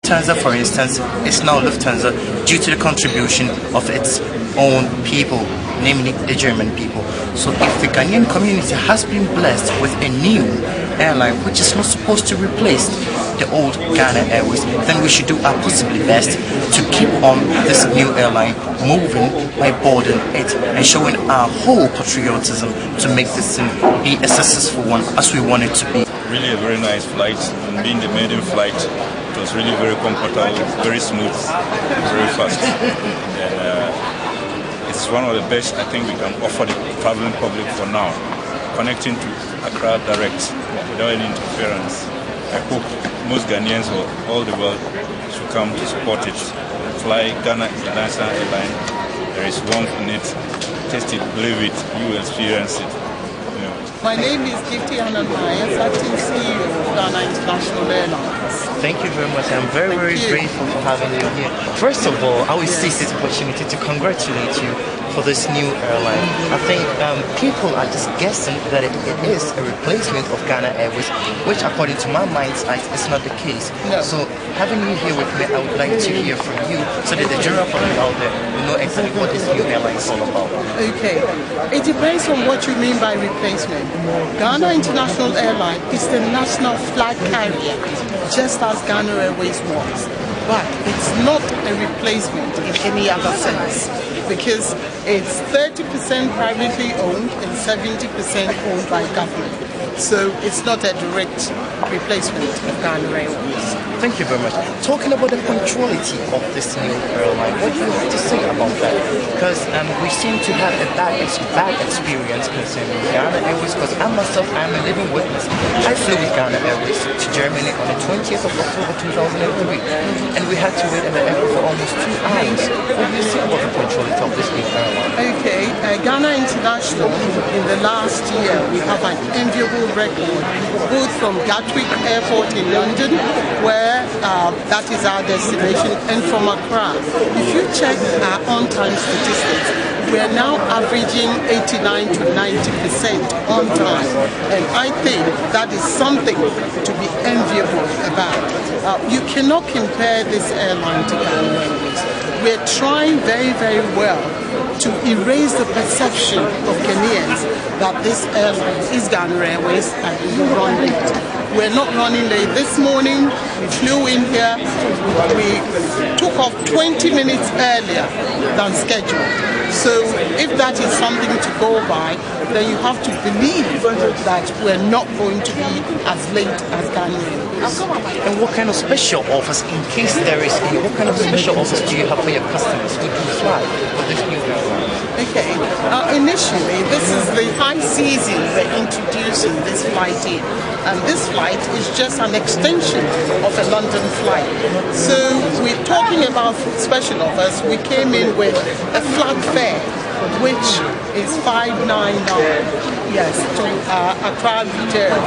Lufthansa, for instance, is now Lufthansa due to the contribution of its own people, namely the German people. So if the Ghanaian community has been blessed with a new airline which is not supposed to replace the old Ghana Airways, then we should do our possibly best to keep on this new airline moving by boarding it and showing our whole patriotism to make this thing be a successful one as we want it to be. Really a very nice flight, and being the maiden flight, it was really very comfortable, very smooth, very fast. And it's one of the best I think we can offer the traveling public for now, connecting to Accra direct without any interference. I hope most Ghanaians or all the world should come to support it. Fly Ghana International Airline. There is warmth in it. Taste it, believe it, you will experience it. My name is Gifty Annan Myers, acting CEO of Ghana International Airlines. Thank you very much. I'm very grateful for having you here. First of all, I will seize this opportunity to congratulate you for this new airline. I think people are just guessing that it is a replacement of Ghana Airways, which according to my mind's eye is not the case. No. So having you here with me, I would like to hear from you so that the general public out there will know exactly what this new airline is all about. Okay. It depends on what you mean by replacement. Ghana International Airline is the national flag carrier, just as Ghana Airways was. But it's not a replacement in any other sense, because it's 30% privately owned and 70% owned by government. So it's not a direct replacement of Ghana Airways. Thank you very much. Talking about the punctuality of this new airline, what do you have to say about that? Because we seem to have a bad experience concerning Ghana Airways, because I myself am a living witness. I flew with Ghana Airways to Germany on the 20th of October 2003, and we had to wait at the airport for almost 2 hours. What do you say about the punctuality of this new airline? Okay, Ghana International, in the last year, we have an enviable record, both from Gatwick Airport in London, where that is our destination, and from Accra. If you check our on-time statistics, we are now averaging 89 to 90% on time, and I think that is something to be enviable about. You cannot compare this airline to Ghana Airways. We're trying very well to erase the perception of Ghanaians that this airline is Ghana Airways and we run late. We're not running late. This morning we flew in here, we took off 20 minutes earlier than scheduled. So if that is something to go by, then you have to believe that we're not going to be as late as Ghana Airways. And what kind of special offers, in case there is any, what kind of special offers do you have for your customers who do fly for this new airline? Okay, initially this is the high season we're introducing this flight in, and this flight is just an extension of a London flight. So we're talking about special offers. We came in with a flag fare, which is $599, yes, to Accra Return.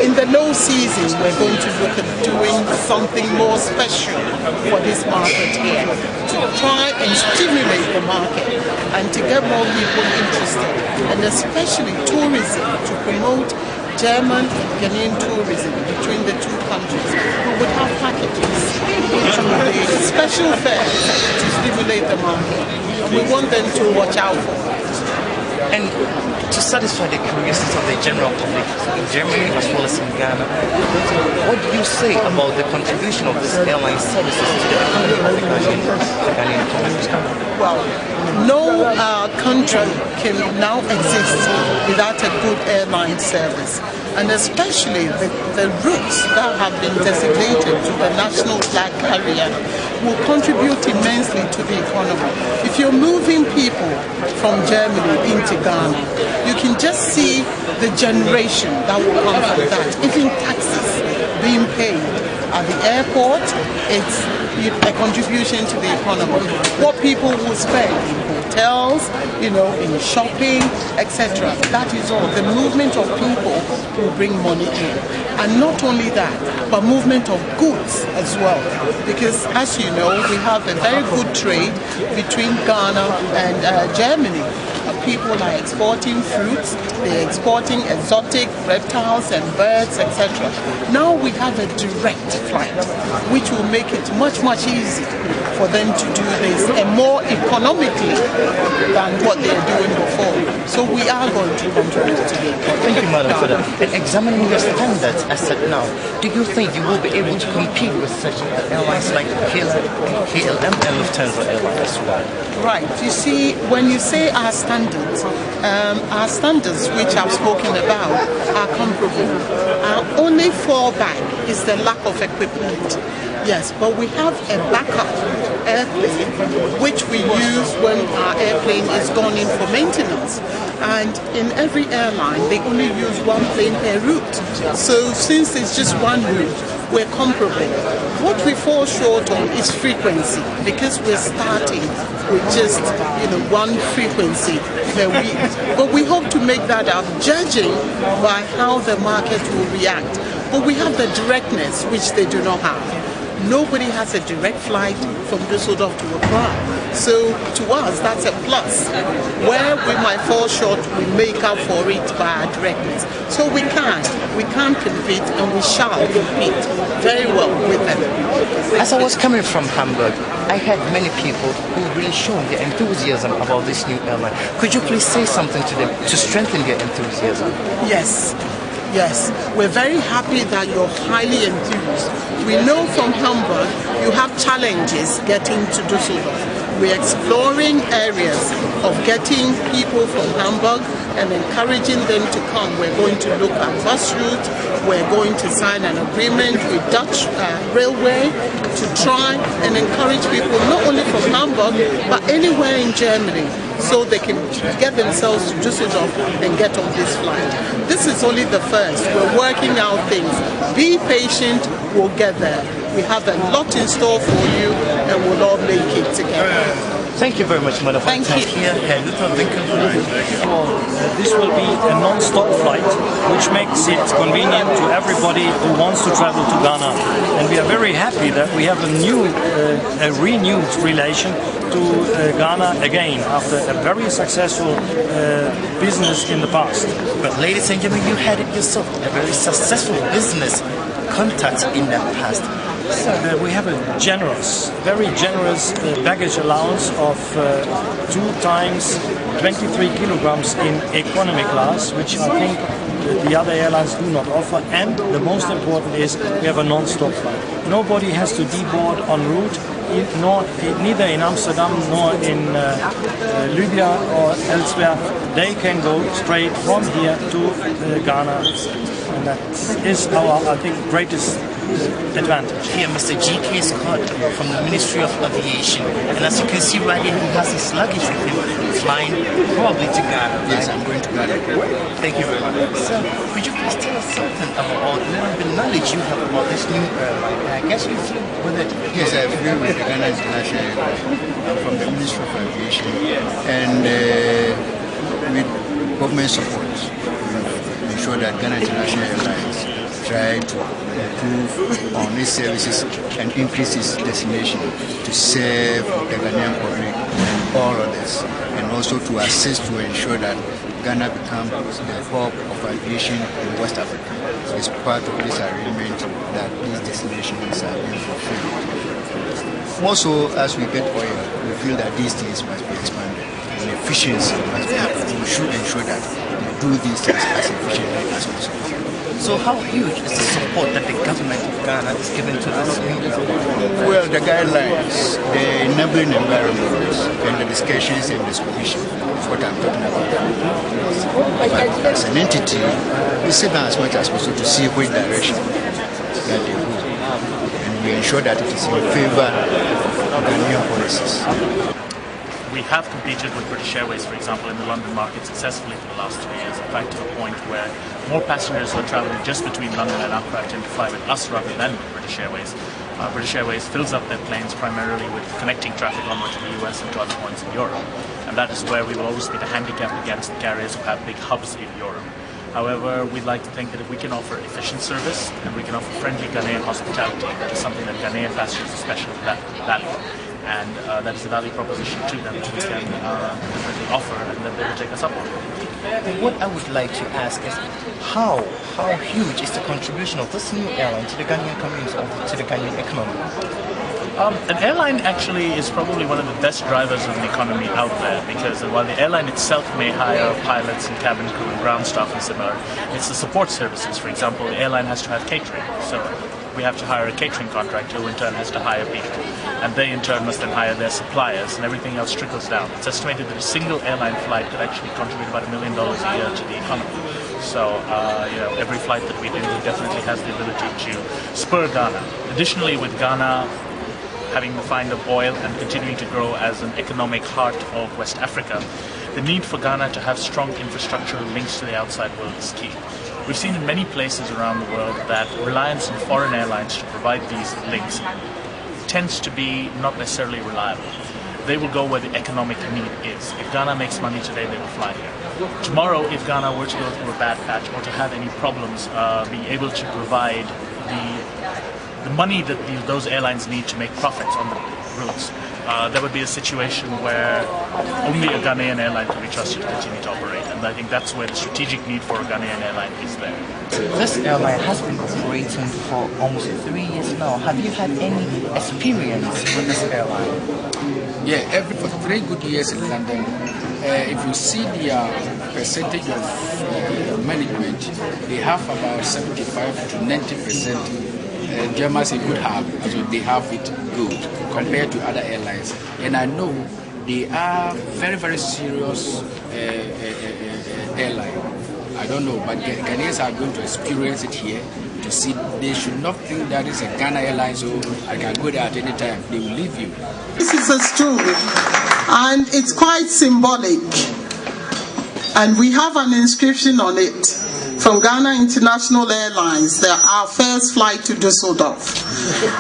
In the low season, we're going to look at doing something more special for this market here, to try and stimulate the market and to get more people interested, and especially tourism, to promote German and Ghanaian tourism between the two countries. We would have packages, which would be special fares to stimulate the market. We want them to watch out for it. And to satisfy the curiosity of the general public in Germany as well as in Ghana, what do you say about the contribution of this airline services to the economy of the Ghanaian community? Well, no country can now exist without a good airline service, and especially the routes that have been designated to the national flag carrier will contribute immensely to the economy. If you're moving people from Germany into Ghana, you can just see the generation that will come from that. Even taxes being paid at the airport, it's a contribution to the economy. What people will spend in hotels, in shopping, etc. That is all. The movement of people will bring money in. And not only that, but movement of goods as well. Because as you know, we have a very good trade between Ghana and Germany. people are exporting fruits, they're exporting exotic reptiles and birds, etc. Now we have a direct flight, which will make it much, much easier for them to do this and more economically than what they're doing before. So we are going to contribute to the economy. Thank you, Madam, for that. Examining your standards as at now, do you think you will be able to compete with such airlines like KLM and Lufthansa Airlines as well? Right. You see, when you say our standards, which I've spoken about, are comparable. Our only fallback is the lack of equipment. Yes, but we have a backup airplane which we use when our airplane is gone in for maintenance. And in every airline, they only use one plane per route. So since it's just one route, we're comparable. What we fall short on is frequency, because we're starting with just one frequency per week. But we hope to make that up, judging by how the market will react. But we have the directness, which they do not have. Nobody has a direct flight from Düsseldorf to Accra. So to us, that's a plus. Where we might fall short, we make up for it by our directness. So we can compete, and we shall compete very well with them. As I was coming from Hamburg, I had many people who really shown their enthusiasm about this new airline. Could you please say something to them to strengthen their enthusiasm? Yes, we're very happy that you're highly enthused. We know from Hamburg you have challenges getting to Düsseldorf. We're exploring areas of getting people from Hamburg and encouraging them to come. We're going to look at bus routes. We're going to sign an agreement with Dutch Railway to try and encourage people not only from Hamburg but anywhere in Germany, so they can get themselves to Düsseldorf and get on this flight. This is only the first. We're working out things. Be patient, we'll get there. We have a lot in store for you, and we'll all make it together. Thank you very much, Madam. Thank you. This will be a non-stop flight, which makes it convenient to everybody who wants to travel to Ghana. And we are very happy that we have a renewed relation to Ghana again after a very successful business in the past. But ladies and gentlemen, you had it yourself, a very successful business contact in the past. We have a very generous baggage allowance of 2 times 23 kilograms in economy class, which I think the other airlines do not offer. And the most important is we have a non-stop flight. Nobody has to deboard en route, neither in Amsterdam nor in Libya or elsewhere. They can go straight from here to Ghana, and that is our, I think, greatest advantage. Here, Mr. G.K. Scott from the Ministry of Aviation, and as you can see right here, he has his luggage with him, flying probably to Ghana. Yes, I'm going to Ghana. Thank you very much. So, could you please tell us something about a little bit of knowledge you have about this new airline? I guess you flew with it. Yes, I flew with the Ghana International Airline. I'm from the Ministry of Aviation, and with government support, we ensure that Ghana International Airlines try to improve on its services and increase its destination to serve the Ghanaian public and all others, and also to assist to ensure that Ghana becomes the hub of aviation in West Africa. It's part of this arrangement that these destinations are being fulfilled. Also, as we get oil, we feel that these things must be expanded, and efficiency must be. We should ensure that we do these things as efficiently as possible. So how huge is the support that the government of Ghana is giving to this new airline? Well, the guidelines, the enabling environment, and the discussions and the supervision is what I'm talking about. But as an entity, we sit down as much as possible to see which direction that they go. And we ensure that it is in favor of Ghanaian policies. We have competed with British Airways, for example, in the London market successfully for the last 2 years. In fact, to the point where more passengers who are traveling just between London and Accra tend to fly with us rather than with British Airways. British Airways fills up their planes primarily with connecting traffic onward to the US and to other points in Europe. And that is where we will always be the handicap against the carriers who have big hubs in Europe. However, we'd like to think that if we can offer efficient service and we can offer friendly Ghanaian hospitality, that is something that Ghanaian passengers especially value. and that is the value proposition to them that we can definitely offer, and that they will take us up on. What I would like to ask is how huge is the contribution of this new airline to the Ghanaian community or to the Ghanaian economy? An airline actually is probably one of the best drivers of an economy out there, because while the airline itself may hire pilots and cabin crew and ground staff and similar, it's the support services. For example, the airline has to have catering, so we have to hire a catering contractor who in turn has to hire people, and they in turn must then hire their suppliers, and everything else trickles down. It's estimated that a single airline flight could actually contribute about $1 million a year to the economy. So every flight that we do definitely has the ability to spur Ghana. Additionally, with Ghana having the find of oil and continuing to grow as an economic heart of West Africa, the need for Ghana to have strong infrastructural links to the outside world is key. We've seen in many places around the world that reliance on foreign airlines to provide these links tends to be not necessarily reliable. They will go where the economic need is. If Ghana makes money today, they will fly here. Tomorrow, if Ghana were to go through a bad patch or to have any problems, being able to provide the money that those airlines need to make profits on the routes, there would be a situation where only a Ghanaian airline can be trusted to continue to operate, and I think that's where the strategic need for a Ghanaian airline is there. This airline has been operating for almost 3 years now. Have you had any experience with this airline? Yeah, for 3 good years in London. If you see the percentage of management, they have about 75 to 90%. Germans a good have, so they have it good compared to other airlines. And I know they are very, very serious airline. I don't know, but Ghanaians are going to experience it here to see. They should not think that it's a Ghana airline, so I can go there at any time. They will leave you. This is a stool, and it's quite symbolic. And we have an inscription on it from Ghana International Airlines, our first flight to Düsseldorf.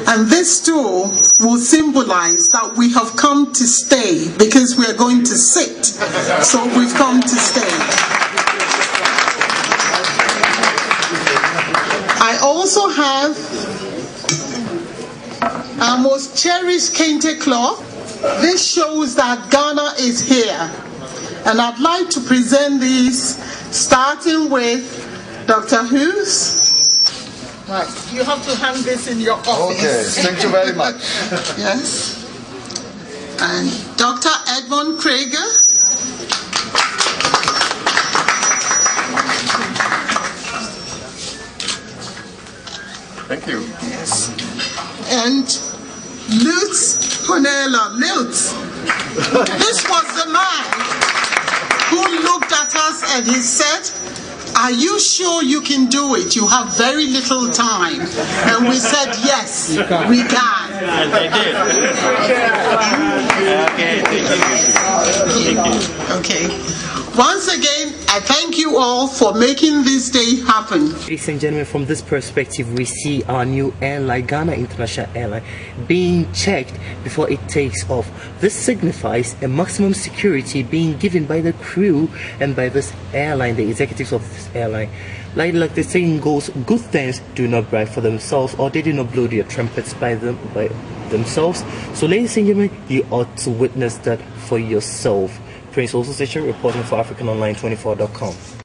And this stool will symbolize that we have come to stay, because we are going to sit. So we've come to stay. I also have our most cherished kente cloth. This shows that Ghana is here. And I'd like to present these, starting with Dr. Hughes. Right, you have to hand this in your office. Okay, thank you very much. Yes. And Dr. Edmund Krieger. Thank you. Yes. And Lutz Honela. Lutz. This was the man who looked at us and he said, "Are you sure you can do it? You have very little time." And we said, "Yes, we can." And they did. Okay. Once again, I thank you all for making this day happen. Ladies and gentlemen, from this perspective, we see our new airline, Ghana International Airline, being checked before it takes off. This signifies a maximum security being given by the crew and by this airline, the executives of this airline. Like the saying goes, good things do not brag for themselves, or they do not blow their trumpets by themselves. So ladies and gentlemen, you ought to witness that for yourself. Prince also reporting for AfricanOnline24.com.